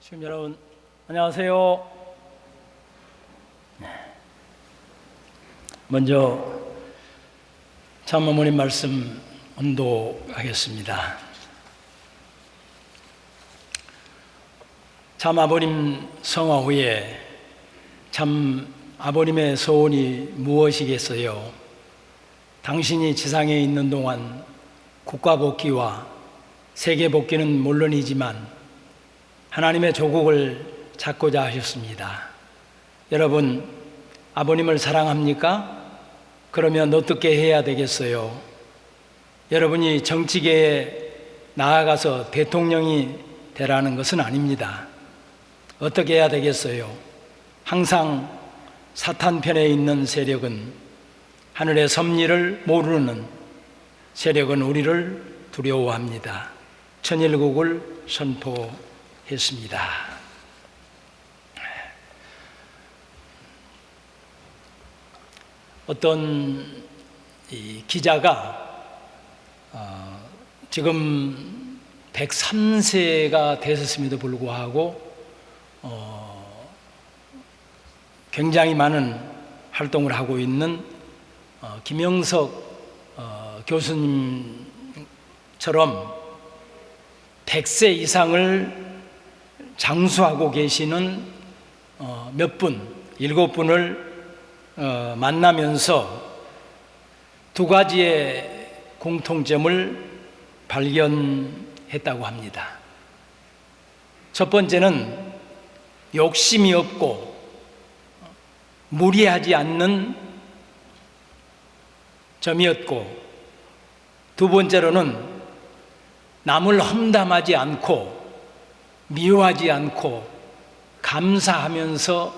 시청자 여러분, 안녕하세요. 먼저 참어머님 말씀 언도하겠습니다. 참 아버님 성화 후에 참 아버님의 소원이 무엇이겠어요? 당신이 지상에 있는 동안 국가 복귀와 세계 복귀는 물론이지만 하나님의 조국을 찾고자 하셨습니다. 여러분, 아버님을 사랑합니까? 그러면 어떻게 해야 되겠어요? 여러분이 정치계에 나아가서 대통령이 되라는 것은 아닙니다. 어떻게 해야 되겠어요? 항상 사탄 편에 있는 세력은, 하늘의 섭리를 모르는 세력은 우리를 두려워합니다. 천일국을 선포했습니다. 어떤 기자가 지금 103세가 되셨음에도 불구하고 굉장히 많은 활동을 하고 있는 김영석 교수님처럼 100세 이상을 장수하고 계시는 몇 분, 7분을 만나면서 두 가지의 공통점을 발견했다고 합니다. 첫 번째는 욕심이 없고 무리하지 않는 점이었고, 두 번째로는 남을 험담하지 않고 미워하지 않고 감사하면서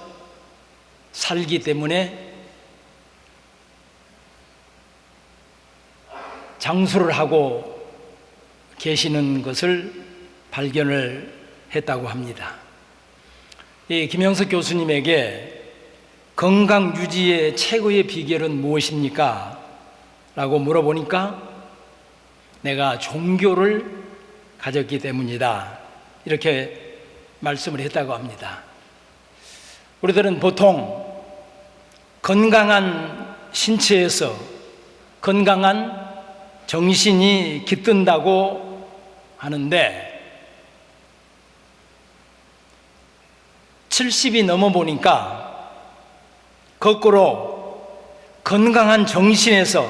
살기 때문에 장수를 하고 계시는 것을 발견을 했다고 합니다. 이 김영석 교수님에게 건강 유지의 최고의 비결은 무엇입니까? 라고 물어보니까 내가 종교를 가졌기 때문이다, 이렇게 말씀을 했다고 합니다. 우리들은 보통 건강한 신체에서 건강한 정신이 깃든다고 하는데 70이 넘어보니까 거꾸로 건강한 정신에서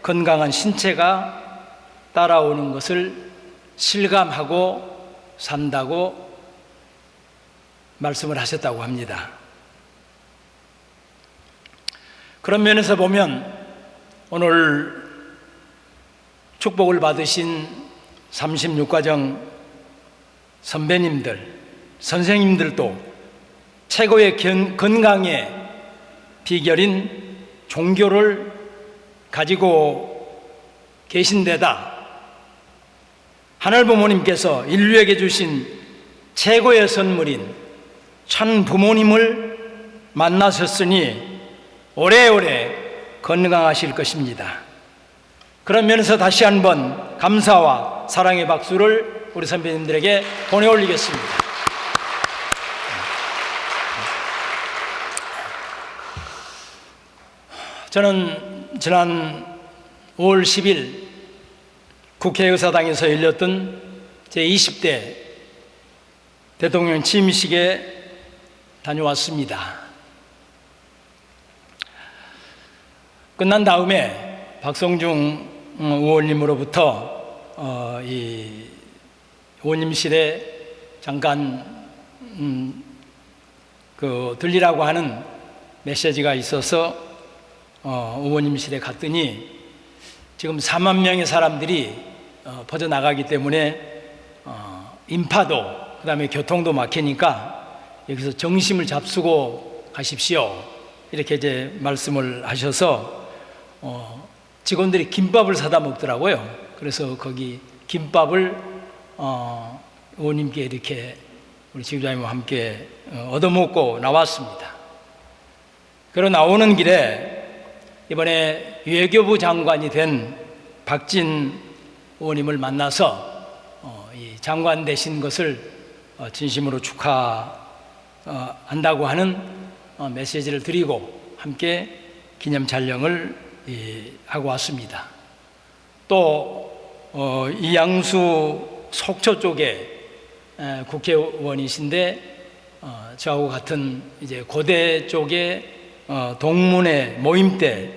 건강한 신체가 따라오는 것을 실감하고 산다고 말씀을 하셨다고 합니다. 그런 면에서 보면 오늘 축복을 받으신 36가정 선배님들, 선생님들도 최고의 건강의 비결인 종교를 가지고 계신 데다 하늘 부모님께서 인류에게 주신 최고의 선물인 천 부모님을 만나셨으니 오래오래 건강하실 것입니다. 그런 면에서 다시 한번 감사와 사랑의 박수를 우리 선배님들에게 보내 올리겠습니다. 저는 지난 5월 10일 국회의사당에서 열렸던 제20대 대통령 취임식에 다녀왔습니다. 끝난 다음에 박성중 의원님으로부터 이 의원님실에 잠깐 들리라고 하는 메시지가 있어서 의원님실에 갔더니 지금 4만 명의 사람들이 퍼져나가기 때문에 인파도 그다음에 교통도 막히니까 여기서 정심을 잡수고 가십시오, 이렇게 이제 말씀을 하셔서 직원들이 김밥을 사다 먹더라고요. 그래서 거기 김밥을 의원님께 이렇게 우리 지부장님과 함께 얻어먹고 나왔습니다. 그러고 나오는 길에 이번에 외교부 장관이 된 박진 의원님을 만나서 이 장관 되신 것을 진심으로 축하한다고 하는 메시지를 드리고 함께 기념 촬영을 하고 왔습니다. 또 이양수 속초 쪽에 국회의원이신데 저하고 같은 이제 고대 쪽에 동문회 모임 때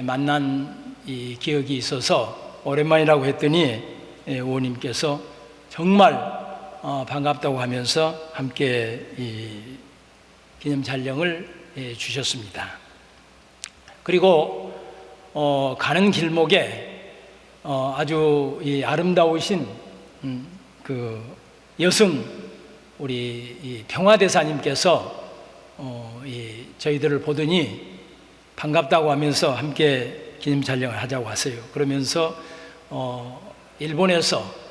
만난 이 기억이 있어서 오랜만이라고 했더니 의원님께서 정말 반갑다고 하면서 함께 이 기념 촬영을 주셨습니다. 그리고 가는 길목에 아주 이 아름다우신 그 여성 우리 이 평화대사님께서 저희들을 보더니 반갑다고 하면서 함께 기념 촬영을 하자고 하세요. 그러면서 일본에서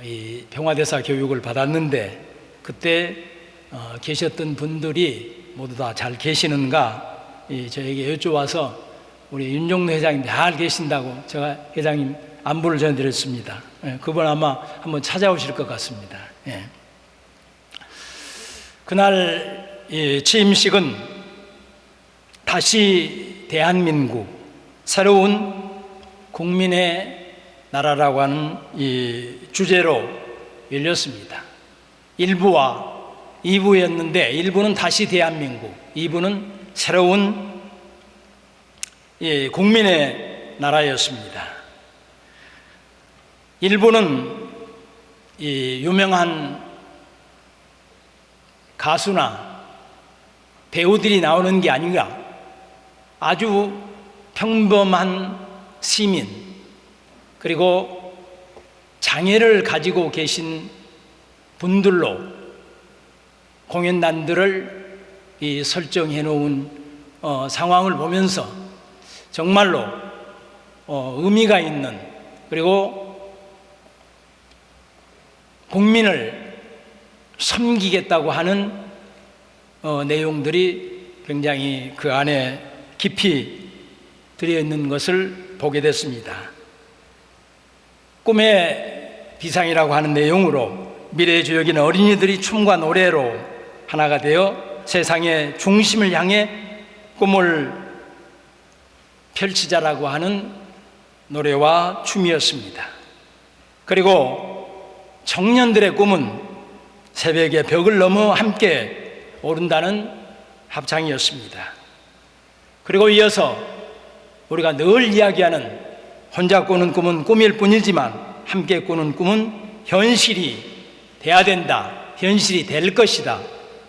이 평화대사 교육을 받았는데 그때 계셨던 분들이 모두 다 잘 계시는가 저에게 여쭤와서 우리 윤종로 회장님 잘 계신다고 제가 회장님 안부를 전해드렸습니다. 그분 아마 한번 찾아오실 것 같습니다. 그날 취임식은 다시 대한민국 새로운 국민의 나라라고 하는 이 주제로 열렸습니다. 1부와 2부였는데 1부는 다시 대한민국, 2부는 새로운 국민의 나라였습니다. 1부는 유명한 가수나 배우들이 나오는 게 아니라 아주 평범한 시민 그리고 장애를 가지고 계신 분들로 공연단들을 설정해 놓은 상황을 보면서 정말로 의미가 있는 그리고 국민을 섬기겠다고 하는 내용들이 굉장히 그 안에 깊이 들어있는 것을 보게 됐습니다. 꿈의 비상이라고 하는 내용으로 미래의 주역인 어린이들이 춤과 노래로 하나가 되어 세상의 중심을 향해 꿈을 펼치자라고 하는 노래와 춤이었습니다. 그리고 청년들의 꿈은 새벽의 벽을 넘어 함께 오른다는 합창이었습니다. 그리고 이어서 우리가 늘 이야기하는 혼자 꾸는 꿈은 꿈일 뿐이지만 함께 꾸는 꿈은 현실이 돼야 된다, 현실이 될 것이다,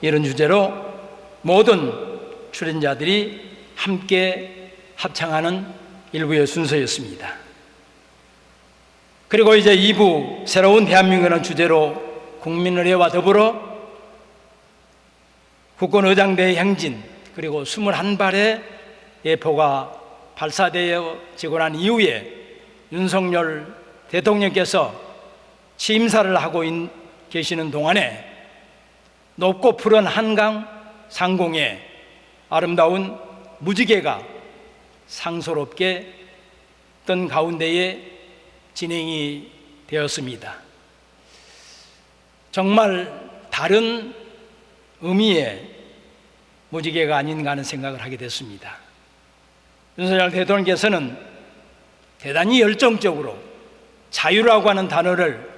이런 주제로 모든 출연자들이 함께 합창하는 일부의 순서였습니다. 그리고 이제 2부 새로운 대한민국이라는 주제로 국민의례와 더불어 국권의장대의 행진 그리고 21발의 예포가 발사되어지고 난 이후에 윤석열 대통령께서 취임사를 하고 계시는 동안에 높고 푸른 한강 상공에 아름다운 무지개가 상소롭게 뜬 가운데에 진행이 되었습니다. 정말 다른 의미의 무지개가 아닌가 하는 생각을 하게 됐습니다. 윤석열 대통령께서는 대단히 열정적으로 자유라고 하는 단어를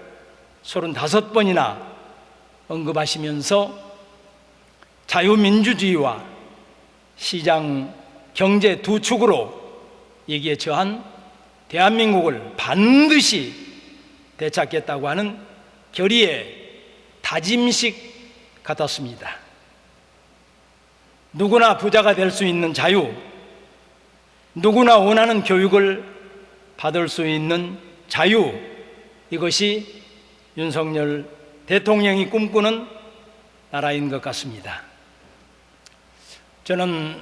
35번이나 언급하시면서 자유민주주의와 시장 경제 두 축으로 여기에 처한 대한민국을 반드시 되찾겠다고 하는 결의의 다짐식 같았습니다. 누구나 부자가 될 수 있는 자유, 누구나 원하는 교육을 받을 수 있는 자유, 이것이 윤석열 대통령이 꿈꾸는 나라인 것 같습니다. 저는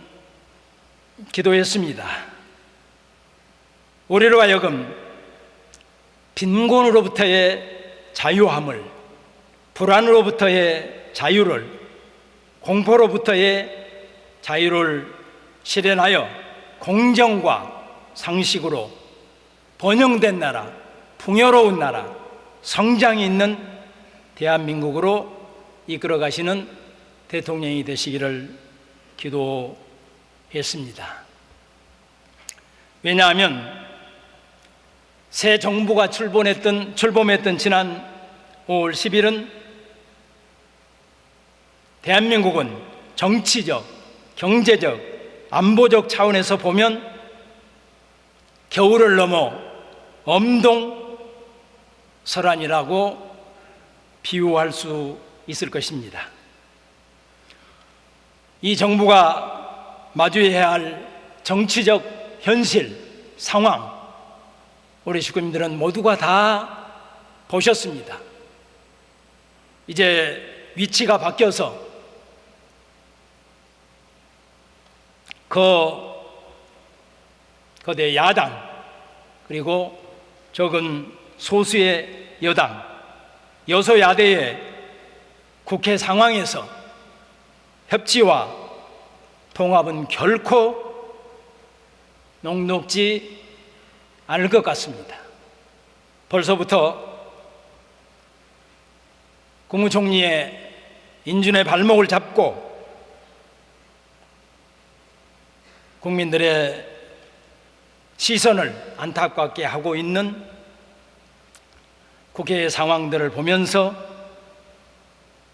기도했습니다. 우리로 하여금 빈곤으로부터의 자유함을, 불안으로부터의 자유를, 공포로부터의 자유를 실현하여 공정과 상식으로 번영된 나라, 풍요로운 나라, 성장이 있는 대한민국으로 이끌어 가시는 대통령이 되시기를 기도했습니다. 왜냐하면 새 정부가 출범했던 지난 5월 10일은 대한민국은 정치적, 경제적, 안보적 차원에서 보면 겨울을 넘어 엄동설환이라고 비유할 수 있을 것입니다. 이 정부가 마주해야 할 정치적 현실, 상황, 우리 식구님들은 모두가 다 보셨습니다. 이제 위치가 바뀌어서 거대 야당 그리고 적은 소수의 여당, 여소야대의 국회 상황에서 협치와 통합은 결코 녹록지 않을 것 같습니다. 벌써부터 국무총리의 인준의 발목을 잡고 국민들의 시선을 안타깝게 하고 있는 국회의 상황들을 보면서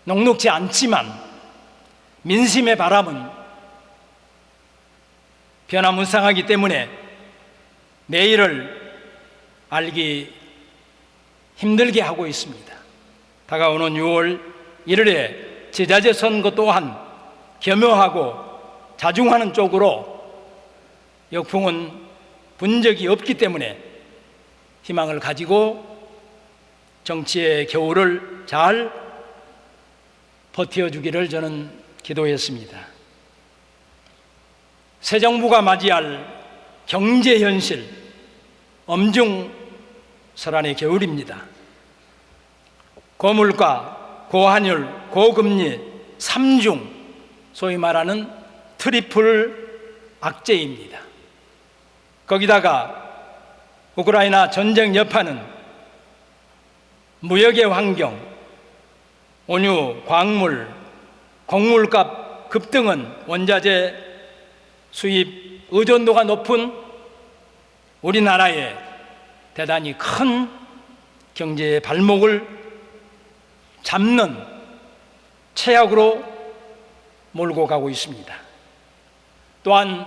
녹록지 않지만 민심의 바람은 변화무쌍하기 때문에 내일을 알기 힘들게 하고 있습니다. 다가오는 6월 1일에 제자재 선거 또한 겸허하고 자중하는 쪽으로 역풍은 분 적이 없기 때문에 희망을 가지고 정치의 겨울을 잘 버텨주기를 저는 기도했습니다. 새 정부가 맞이할 경제 현실, 엄중설환의 겨울입니다. 고물가, 고환율, 고금리, 삼중, 소위 말하는 트리플 악재입니다. 거기다가 우크라이나 전쟁 여파는 무역의 환경, 원유, 광물, 곡물값 급등은 원자재 수입 의존도가 높은 우리나라에 대단히 큰 경제의 발목을 잡는 최악으로 몰고 가고 있습니다. 또한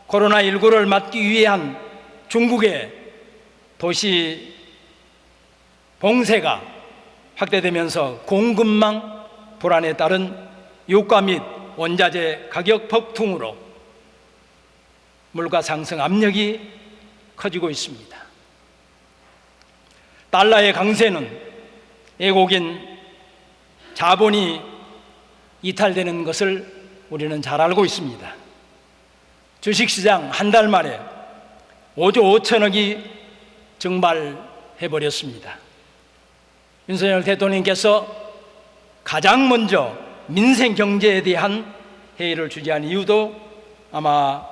코로나19를 막기 위한 중국의 도시 봉쇄가 확대되면서 공급망 불안에 따른 유가 및 원자재 가격 폭등으로 물가 상승 압력이 커지고 있습니다. 달러의 강세는 애국인 자본이 이탈되는 것을 우리는 잘 알고 있습니다. 주식시장 한 달 만에 5조 5천억이 증발해버렸습니다. 윤석열 대통령께서 가장 먼저 민생 경제에 대한 회의를 주재한 이유도 아마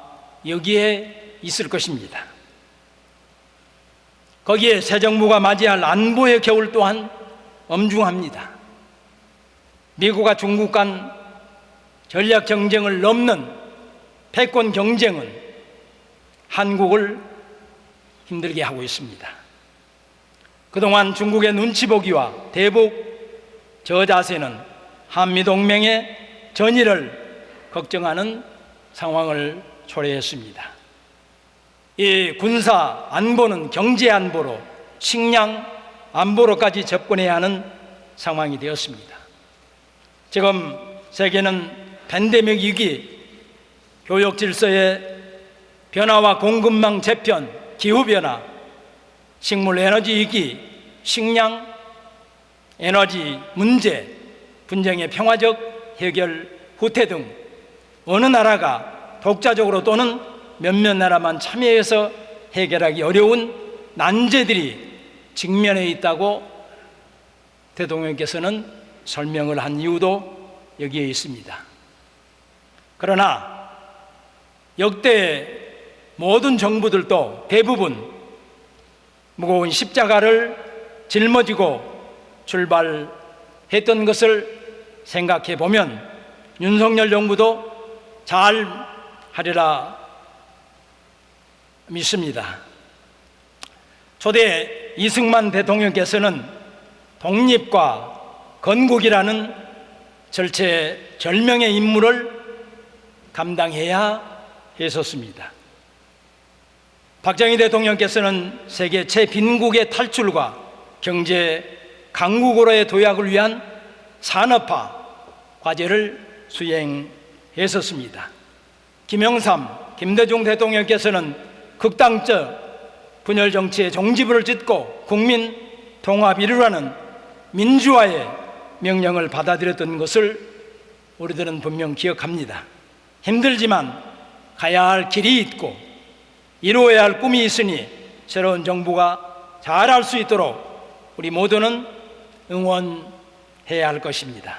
여기에 있을 것입니다. 거기에 새 정부가 맞이할 안보의 겨울 또한 엄중합니다. 미국과 중국 간 전략 경쟁을 넘는 패권 경쟁은 한국을 힘들게 하고 있습니다. 그동안 중국의 눈치 보기와 대북 저자세는 한미동맹의 전의를 걱정하는 상황을 초래했습니다. 이 군사 안보는 경제 안보로, 식량 안보로까지 접근해야 하는 상황이 되었습니다. 지금 세계는 팬데믹 위기, 교육 질서의 변화와 공급망 재편, 기후변화, 식물 에너지 위기, 식량 에너지 문제, 분쟁의 평화적 해결 후퇴 등 어느 나라가 독자적으로 또는 몇몇 나라만 참여해서 해결하기 어려운 난제들이 직면해 있다고 대통령께서는 설명을 한 이유도 여기에 있습니다. 그러나 역대 모든 정부들도 대부분 무거운 십자가를 짊어지고 했던 것을 생각해 보면 윤석열 정부도 잘 하리라 믿습니다. 초대 이승만 대통령께서는 독립과 건국이라는 절체절명의 임무를 감당해야 했었습니다. 박정희 대통령께서는 세계 최빈국의 탈출과 경제 강국으로의 도약을 위한 산업화 과제를 수행했었습니다. 김영삼, 김대중 대통령께서는 극단적 분열 정치의 종지부를 짓고 국민 통합 이루라는 민주화의 명령을 받아들였던 것을 우리들은 분명 기억합니다. 힘들지만 가야 할 길이 있고 이루어야 할 꿈이 있으니 새로운 정부가 잘할 수 있도록 우리 모두는 응원해야 할 것입니다.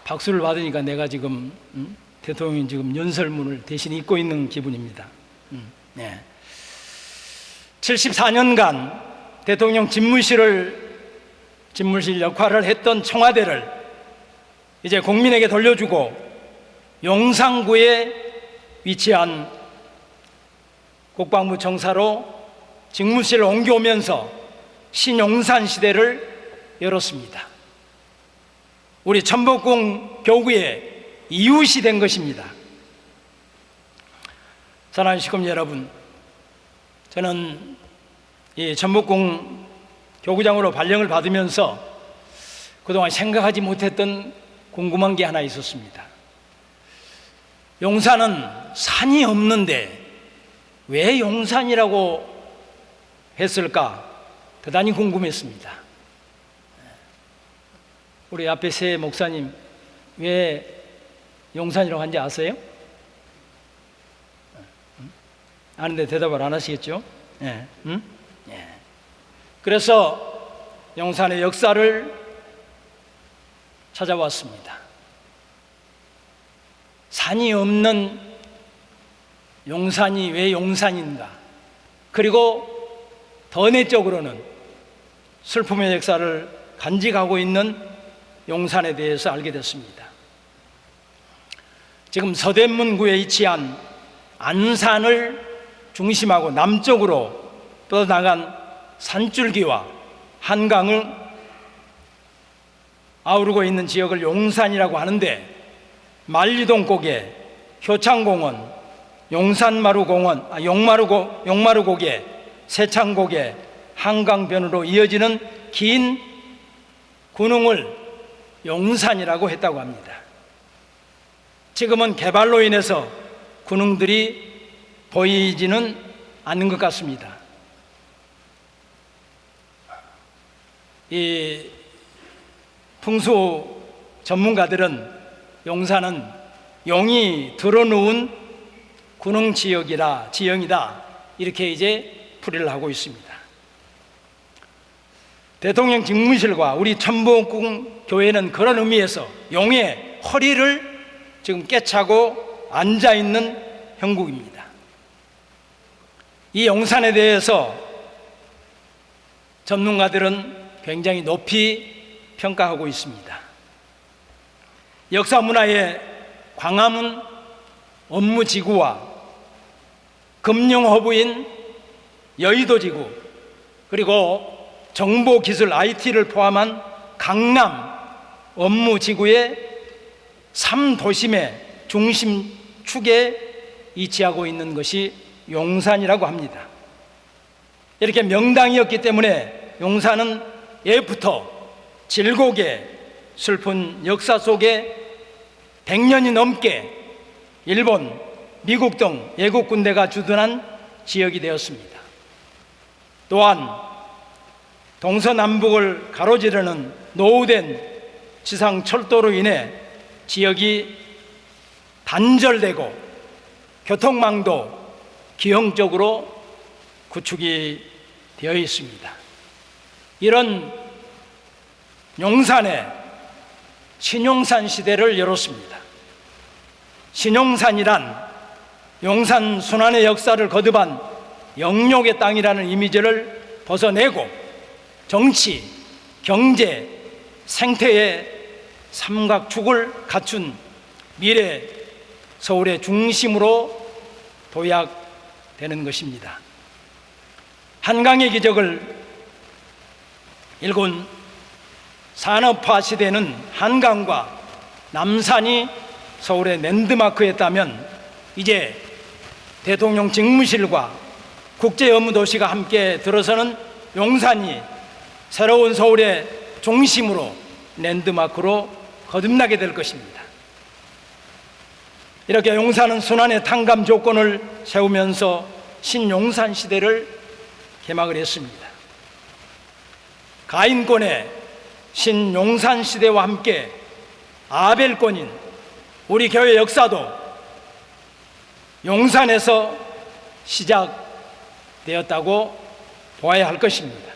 박수를 받으니까 내가 지금 대통령이 지금 연설문을 대신 읽고 있는 기분입니다. 네. 74년간 대통령 집무실 역할을 했던 청와대를 이제 국민에게 돌려주고 용산구에 위치한 국방부 청사로 직무실을 옮겨오면서 신용산 시대를 열었습니다. 우리 천복궁 교구의 이웃이 된 것입니다. 사랑하는 시민 여러분, 저는 이 천복궁 교구장으로 발령을 받으면서 그동안 생각하지 못했던 궁금한 게 하나 있었습니다. 용산은 산이 없는데 왜 용산이라고 했을까? 대단히 궁금했습니다. 우리 앞에 세 목사님, 왜 용산이라고 한지 아세요? 아는데 대답을 안 하시겠죠? 예. 예. 그래서 용산의 역사를 찾아왔습니다. 산이 없는 용산이 왜 용산인가? 그리고 더 내적으로는 슬픔의 역사를 간직하고 있는 용산에 대해서 알게 됐습니다. 지금 서대문구에 위치한 안산을 중심하고 남쪽으로 뻗어나간 산줄기와 한강을 아우르고 있는 지역을 용산이라고 하는데, 만리동고개, 효창공원, 용산마루공원, 용마루고개, 세창고개, 한강변으로 이어지는 긴 군흥을 용산이라고 했다고 합니다. 지금은 개발로 인해서 군흥들이 보이지는 않는 것 같습니다. 이 풍수 전문가들은 용산은 용이 들어놓은 군흥 지형이다, 이렇게 이제 풀이를 하고 있습니다. 대통령 집무실과 우리 천복궁 교회는 그런 의미에서 용의 허리를 지금 깨차고 앉아있는 형국입니다. 이 용산에 대해서 전문가들은 굉장히 높이 평가하고 있습니다. 역사 문화의 광화문 업무지구와 금융허브인 여의도지구, 그리고 정보기술 IT를 포함한 강남 업무지구의 3도심의 중심축에 위치하고 있는 것이 용산이라고 합니다. 이렇게 명당이었기 때문에 용산은 예부터 질곡의 슬픈 역사 속에 100년이 넘게 일본, 미국 등 외국 군대가 주둔한 지역이 되었습니다. 또한 동서남북을 가로지르는 노후된 지상철도로 인해 지역이 단절되고 교통망도 기형적으로 구축이 되어 있습니다. 이런 용산에 신용산 시대를 열었습니다. 신용산이란 용산 순환의 역사를 거듭한 영욕의 땅이라는 이미지를 벗어내고 정치, 경제, 생태의 삼각축을 갖춘 미래 서울의 중심으로 도약되는 것입니다. 한강의 기적을 일군 산업화 시대는 한강과 남산이 서울의 랜드마크였다면 이제 대통령 직무실과 국제업무도시가 함께 들어서는 용산이 새로운 서울의 중심으로 랜드마크로 거듭나게 될 것입니다. 이렇게 용산은 순환의 탕감 조건을 세우면서 신용산 시대를 개막을 했습니다. 가인권의 신용산 시대와 함께 아벨권인 우리 교회 역사도 용산에서 시작되었다고 보아야 할 것입니다.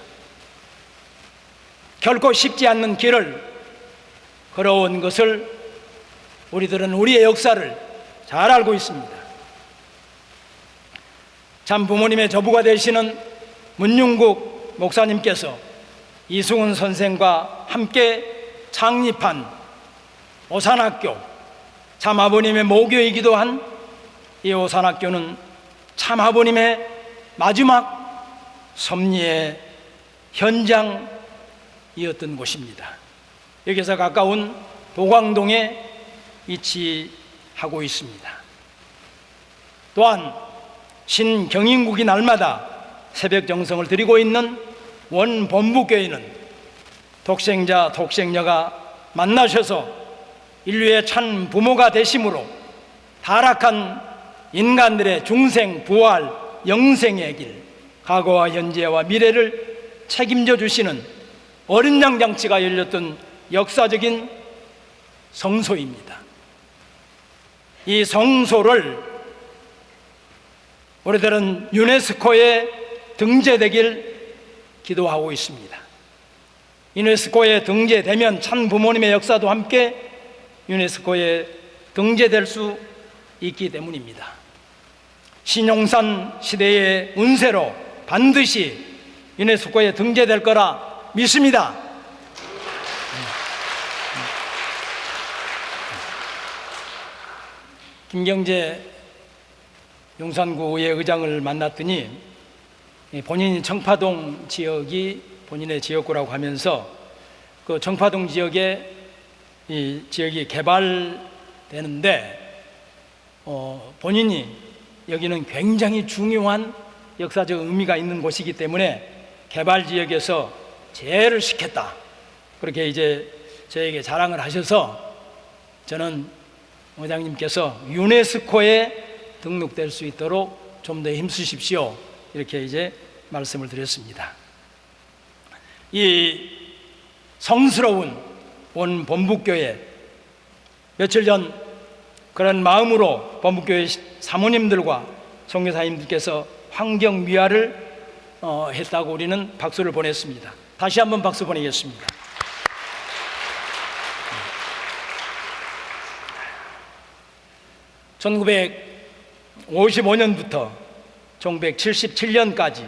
결코 쉽지 않는 길을 걸어온 것을 우리들은 우리의 역사를 잘 알고 있습니다. 참 부모님의 조부가 되시는 문윤국 목사님께서 이승훈 선생과 함께 창립한 오산학교, 참 아버님의 모교이기도 한 이 오산학교는 참 아버님의 마지막 섭리의 현장이었던 곳입니다. 여기서 가까운 도광동에 위치하고 있습니다. 또한 신경인국이 날마다 새벽 정성을 드리고 있는 원본부교회는 독생자, 독생녀가 만나셔서 인류의 참 부모가 되심으로 타락한 인간들의 중생, 부활, 영생의 길, 과거와 현재와 미래를 책임져 주시는 어린 양 장치가 열렸던 역사적인 성소입니다. 이 성소를 우리들은 유네스코에 등재되길 기도하고 있습니다. 유네스코에 등재되면 참 부모님의 역사도 함께 유네스코에 등재될 수 있기 때문입니다. 신용산 시대의 운세로 반드시 유네스코에 등재될 거라 믿습니다. 김경재 용산구의 의장을 만났더니 본인이 청파동 지역이 본인의 지역구라고 하면서 그 청파동 지역에 이 지역이 개발되는데 본인이 여기는 굉장히 중요한 역사적 의미가 있는 곳이기 때문에 개발 지역에서 제외를 시켰다, 그렇게 이제 저에게 자랑을 하셔서 저는 의장님께서 유네스코에 등록될 수 있도록 좀 더 힘쓰십시오, 이렇게 이제 말씀을 드렸습니다. 이 성스러운 원본부교회, 며칠 전 그런 마음으로 본부교회 사모님들과 선교사님들께서 환경미화를 했다고 우리는 박수를 보냈습니다. 다시 한번 박수 보내겠습니다. (1955년부터) 1977년까지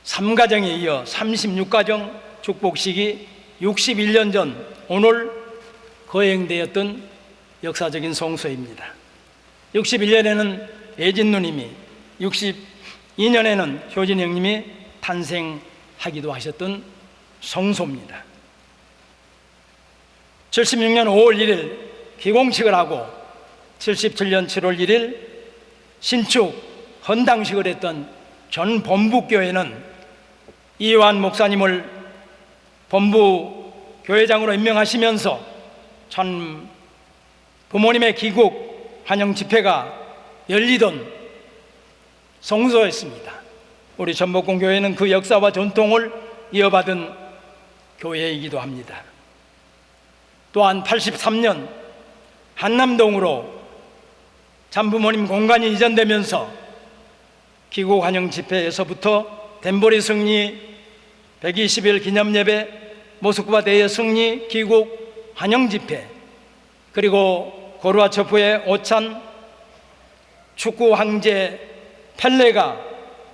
3가정에 이어 36가정 축복식이 61년 전 오늘 거행되었던 역사적인 성소입니다. 61년에는 예진 누님이, 62년에는 효진 형님이 탄생하기도 하셨던 성소입니다. 76년 5월 1일 기공식을 하고 77년 7월 1일 신축 헌당식을 했던 전 본부교회는 이완 목사님을 본부 교회장으로 임명하시면서 전 부모님의 귀국 환영 집회가 열리던 성소였습니다. 우리 전복궁교회는 그 역사와 전통을 이어받은 교회이기도 합니다. 또한 83년 한남동으로 참부모님 공간이 이전되면서 귀국 환영 집회에서부터 덴보리 승리 120일 기념예배, 모스크바 대여 승리 귀국 환영 집회, 그리고 고르바초프의 오찬, 축구 황제 펠레가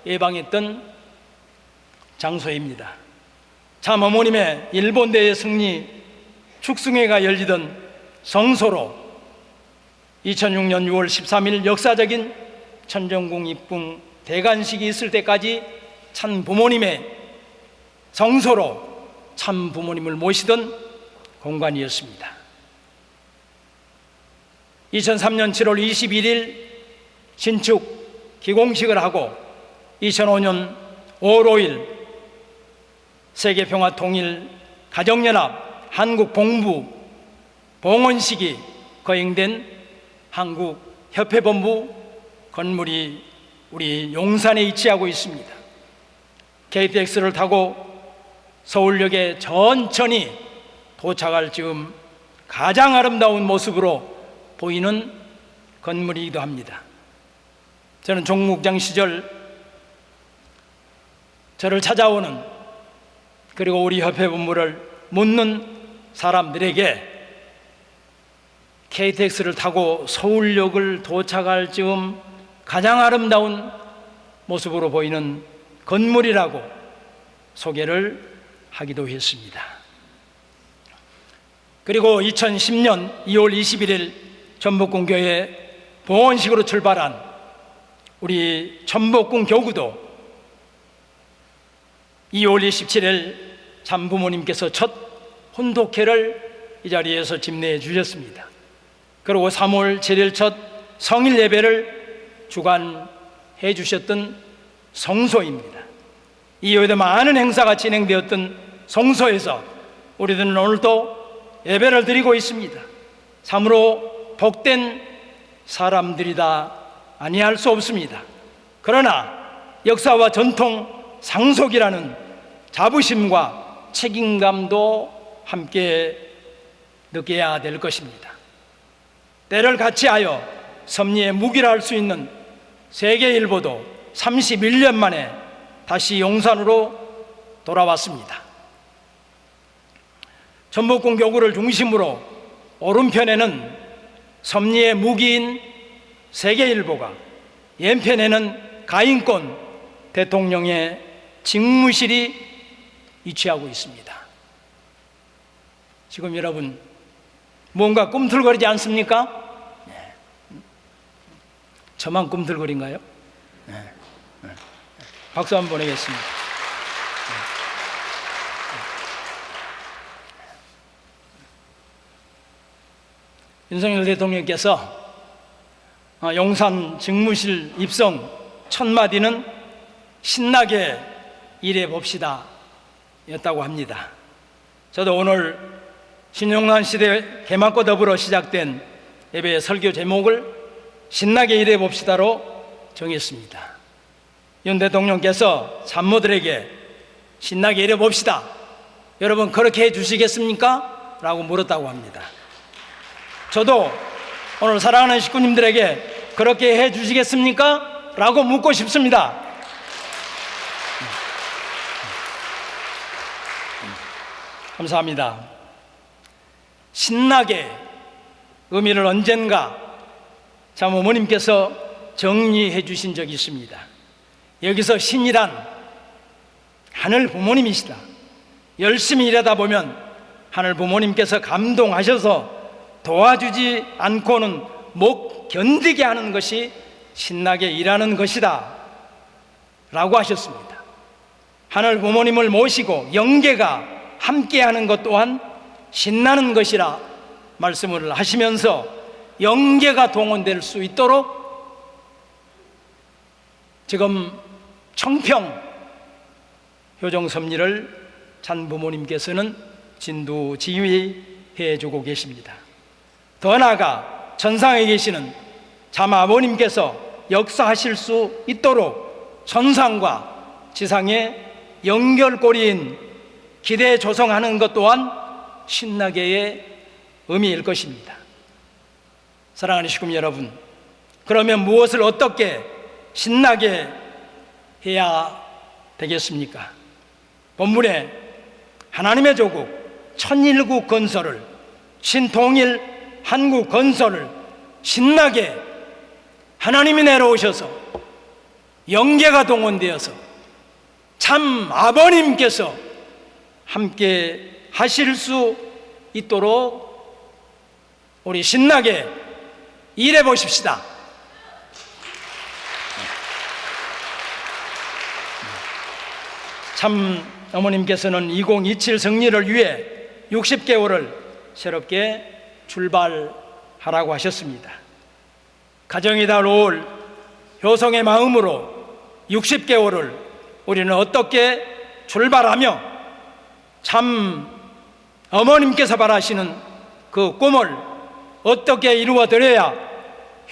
예방했던 장소입니다. 참 어머님의 일본 대회 승리 축승회가 열리던 성소로 2006년 6월 13일 역사적인 천정궁 입궁 대관식이 있을 때까지 참 부모님의 성소로 참 부모님을 모시던 공간이었습니다. 2003년 7월 21일 신축 기공식을 하고 2005년 5월 5일 세계평화통일 가정연합 한국본부 봉헌식이 거행된 한국협회본부 건물이 우리 용산에 위치하고 있습니다. KTX를 타고 서울역에 천천히 도착할 즈음 가장 아름다운 모습으로 보이는 건물이기도 합니다. 저는 종국장 시절 저를 찾아오는, 그리고 우리 협회 본부를 묻는 사람들에게 KTX를 타고 서울역을 도착할 즈음 가장 아름다운 모습으로 보이는 건물이라고 소개를 하기도 했습니다. 그리고 2010년 2월 21일 전복궁교회 봉헌식으로 출발한 우리 전복궁 교구도 2월 27일 참부모님께서 첫 혼독회를 이 자리에서 집례해 주셨습니다. 그리고 3월 7일 첫 성일 예배를 주관해 주셨던 성소입니다. 이후에도 많은 행사가 진행되었던 성소에서 우리들은 오늘도 예배를 드리고 있습니다. 참으로 복된 사람들이다 아니할 수 없습니다. 그러나 역사와 전통 상속이라는 자부심과 책임감도 함께 느껴야 될 것입니다. 때를 같이하여 섭리의 무기라 할 수 있는 세계일보도 31년 만에 다시 용산으로 돌아왔습니다. 전복궁 교구를 중심으로 오른편에는 섭리의 무기인 세계일보가, 왼편에는 가인권 대통령의 직무실이 위치하고 있습니다. 지금 여러분 뭔가 꿈틀거리지 않습니까? 네. 저만 꿈틀거린가요? 네. 네. 박수 한번 보내겠습니다. 윤석열 대통령께서 용산 직무실 입성 첫 마디는 신나게 일해 봅시다 였다고 합니다. 저도 오늘 신용난 시대 개막과 더불어 시작된 예배의 설교 제목을 신나게 일해 봅시다로 정했습니다. 윤 대통령께서 산모들에게 신나게 일해 봅시다, 여러분 그렇게 해 주시겠습니까? 라고 물었다고 합니다. 저도 오늘 사랑하는 식구님들에게 그렇게 해 주시겠습니까? 라고 묻고 싶습니다. 감사합니다. 신나게 의미를 언젠가 참 어머님께서 정리해 주신 적이 있습니다. 여기서 신이란 하늘 부모님이시다. 열심히 일하다 보면 하늘 부모님께서 감동하셔서 도와주지 않고는 못 견디게 하는 것이 신나게 일하는 것이다 라고 하셨습니다. 하늘 부모님을 모시고 영계가 함께하는 것 또한 신나는 것이라 말씀을 하시면서 영계가 동원될 수 있도록 지금 청평 효정섭리를 찬부모님께서는 진두지휘해 주고 계십니다. 더 나아가 천상에 계시는 참아버님께서 역사하실 수 있도록 천상과 지상의 연결고리인 기대 조성하는 것 또한 신나게의 의미일 것입니다. 사랑하는 식구 여러분, 그러면 무엇을 어떻게 신나게 해야 되겠습니까? 본문에 하나님의 조국 천일국 건설을, 신통일 한국 건설을 신나게 하나님이 내려오셔서 영계가 동원되어서 참 아버님께서 함께 하실 수 있도록 우리 신나게 일해 보십시다. 참 어머님께서는 2027 승리를 위해 60개월을 새롭게 출발하라고 하셨습니다. 가정이 다올 효성의 마음으로 60개월을 우리는 어떻게 출발하며 참 어머님께서 바라시는 그 꿈을 어떻게 이루어드려야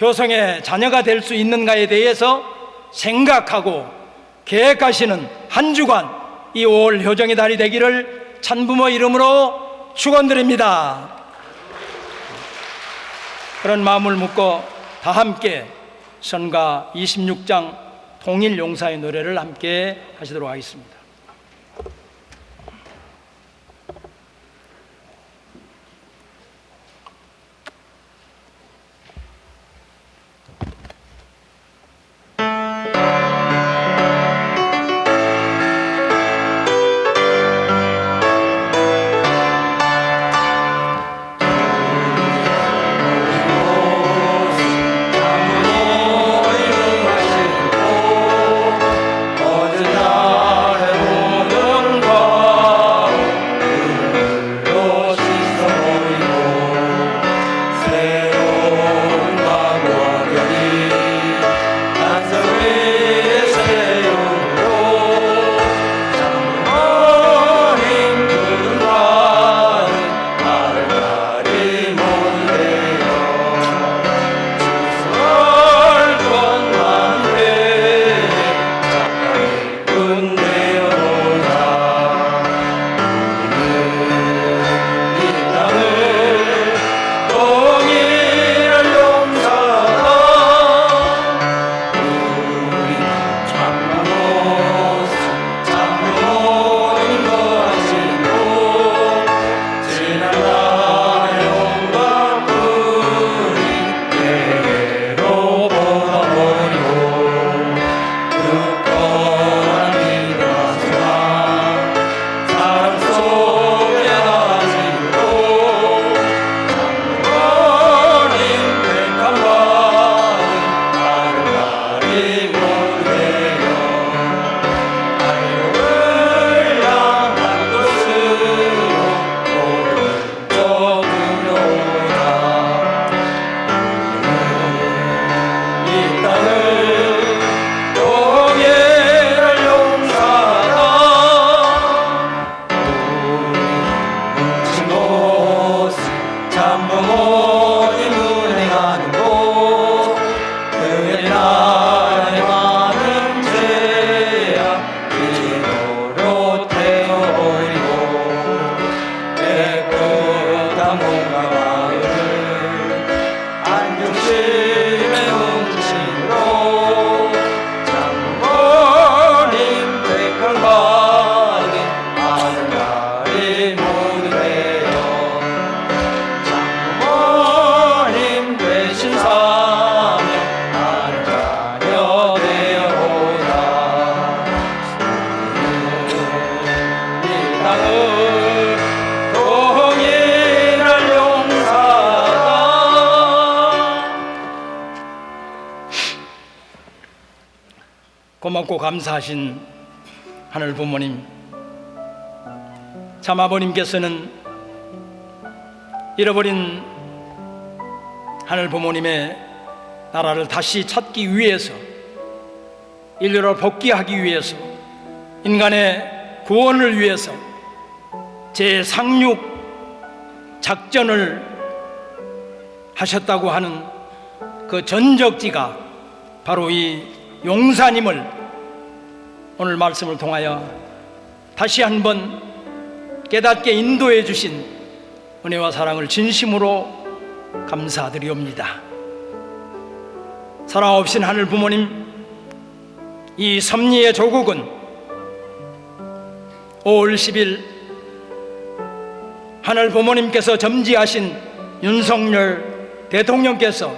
효성의 자녀가 될 수 있는가에 대해서 생각하고 계획하시는 한 주간 이 5월 효정의 달이 되기를 찬부모 이름으로 축원드립니다. 그런 마음을 묻고 다 함께 선가 26장 통일용사의 노래를 함께 하시도록 하겠습니다. 고맙고 감사하신 하늘 부모님, 참 아버님께서는 잃어버린 하늘 부모님의 나라를 다시 찾기 위해서, 인류를 복귀하기 위해서, 인간의 구원을 위해서 재상륙 작전을 하셨다고 하는 그 전적지가 바로 이 용사님을 오늘 말씀을 통하여 다시 한번 깨닫게 인도해 주신 은혜와 사랑을 진심으로 감사드리옵니다. 살아오신 하늘 부모님, 이 섭리의 조국은 5월 10일 하늘 부모님께서 점지하신 윤석열 대통령께서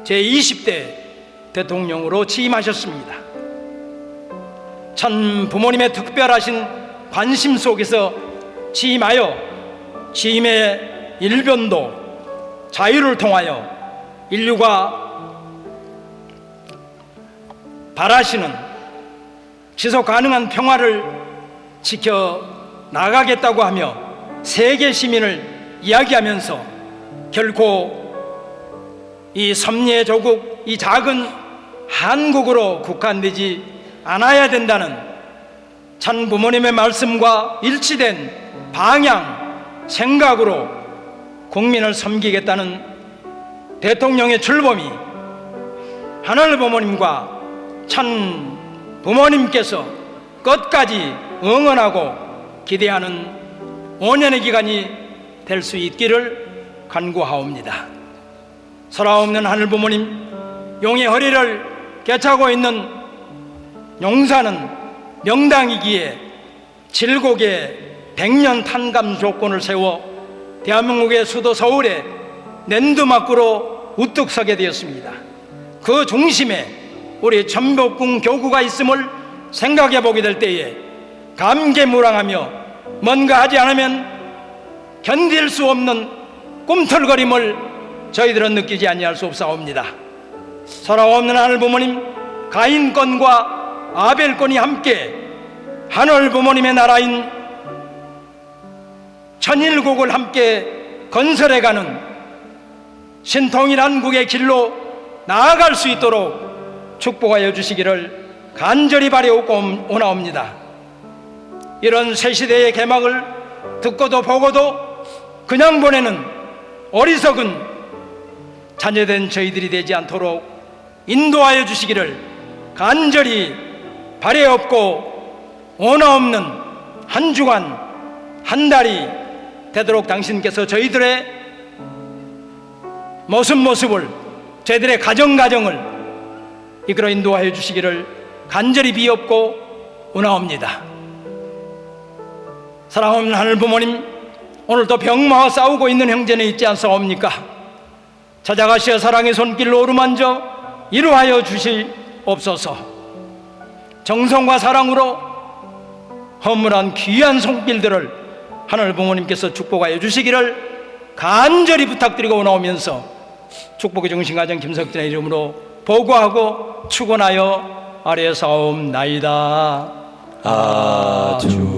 제20대 대통령으로 취임하셨습니다. 참 부모님의 특별하신 관심 속에서 취임하여 취임의 일변도 자유를 통하여 인류가 바라시는 지속 가능한 평화를 지켜 나가겠다고 하며 세계 시민을 이야기하면서 결코 이 섬리의 조국, 이 작은 한국으로 국한되지 않아야 된다는 참 부모님의 말씀과 일치된 방향, 생각으로 국민을 섬기겠다는 대통령의 출범이 하늘 부모님과 참 부모님께서 끝까지 응원하고 기대하는 5년의 기간이 될 수 있기를 간구하옵니다. 설아없는 하늘 부모님, 용의 허리를 깨차고 있는 용사는 명당이기에 질곡의 100년 탄감 조건을 세워 대한민국의 수도 서울에 랜드마크로 우뚝 서게 되었습니다. 그 중심에 우리 전복궁 교구가 있음을 생각해 보게 될 때에 감개무량하며 뭔가 하지 않으면 견딜 수 없는 꿈틀거림을 저희들은 느끼지 아니할 수 없사옵니다. 설아없는 하늘 부모님, 가인권과 아벨권이 함께 하늘 부모님의 나라인 천일국을 함께 건설해가는 신통일한국의 길로 나아갈 수 있도록 축복하여 주시기를 간절히 바라옵나옵니다. 이런 새 시대의 개막을 듣고도 보고도 그냥 보내는 어리석은 자녀된 저희들이 되지 않도록 인도하여 주시기를 간절히 바라옵고 원하없는 한 주간 한 달이 되도록 당신께서 저희들의 모습을, 저희들의 가정을 이끌어 인도하여 주시기를 간절히 비옵고 원하옵니다. 사랑하는 하늘 부모님, 오늘도 병마와 싸우고 있는 형제는 있지 않사옵니까? 찾아가시어 사랑의 손길로 어루만져 이루하여 주시옵소서. 정성과 사랑으로 허물한 귀한 손길들을 하늘 부모님께서 축복하여 주시기를 간절히 부탁드리고 나오면서 축복의 중심가정 김석진의 이름으로 보고하고 축원하여 아뢰사옵나이다. 아주